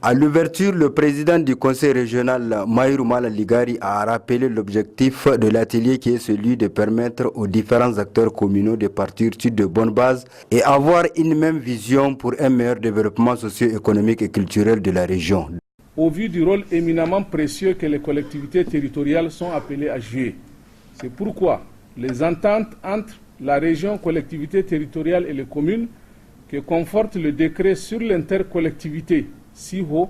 À l'ouverture, le président du conseil régional, Maïrou Malaligari, a rappelé l'objectif de l'atelier qui est celui de permettre aux différents acteurs communaux de partir sur de bonnes bases et avoir une même vision pour un meilleur développement socio-économique et culturel de la région. Au vu du rôle éminemment précieux que les collectivités territoriales sont appelées à jouer, c'est pourquoi les ententes entre la région, collectivité territoriale et les communes que conforte le décret sur l'intercollectivité si haut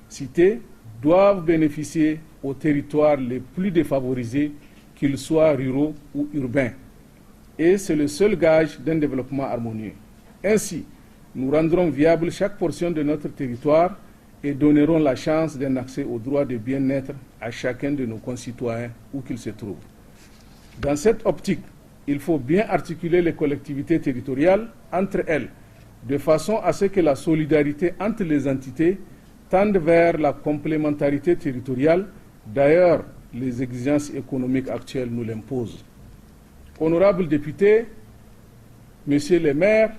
cité doivent bénéficier aux territoires les plus défavorisés, qu'ils soient ruraux ou urbains. Et c'est le seul gage d'un développement harmonieux. Ainsi, nous rendrons viable chaque portion de notre territoire et donnerons la chance d'un accès au droit de bien-être à chacun de nos concitoyens où qu'ils se trouvent. Dans cette optique, il faut bien articuler les collectivités territoriales entre elles, de façon à ce que la solidarité entre les entités tende vers la complémentarité territoriale. D'ailleurs, les exigences économiques actuelles nous l'imposent. Honorables députés, messieurs les maires,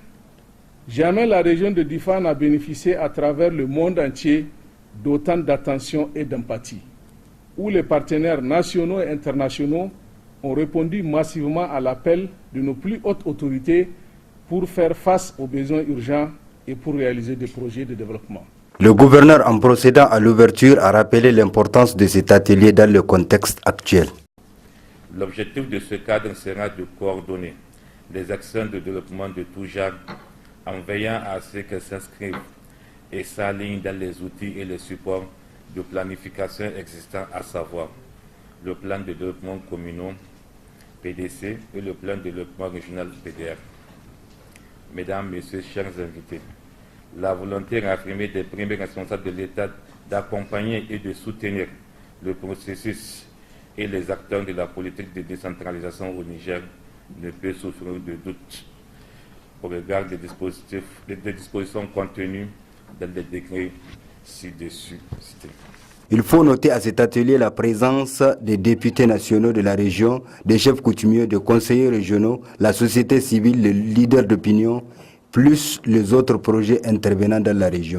jamais la région de Difa n'a bénéficié à travers le monde entier d'autant d'attention et d'empathie, où les partenaires nationaux et internationaux ont répondu massivement à l'appel de nos plus hautes autorités pour faire face aux besoins urgents et pour réaliser des projets de développement. Le gouverneur, en procédant à l'ouverture, a rappelé l'importance de cet atelier dans le contexte actuel. L'objectif de ce cadre sera de coordonner les actions de développement de tout genre en veillant à ce qu'elles s'inscrivent et s'alignent dans les outils et les supports de planification existants, à savoir le plan de développement communal PDC et le plan de développement régional PDR. Mesdames, Messieurs, chers invités, la volonté réaffirmée des premiers responsables de l'État d'accompagner et de soutenir le processus et les acteurs de la politique de décentralisation au Niger ne peut souffrir de doute au regard des dispositions contenues dans les décrets ci-dessus cités. Il faut noter à cet atelier la présence des députés nationaux de la région, des chefs coutumiers, des conseillers régionaux, la société civile, les leaders d'opinion, plus les autres projets intervenant dans la région.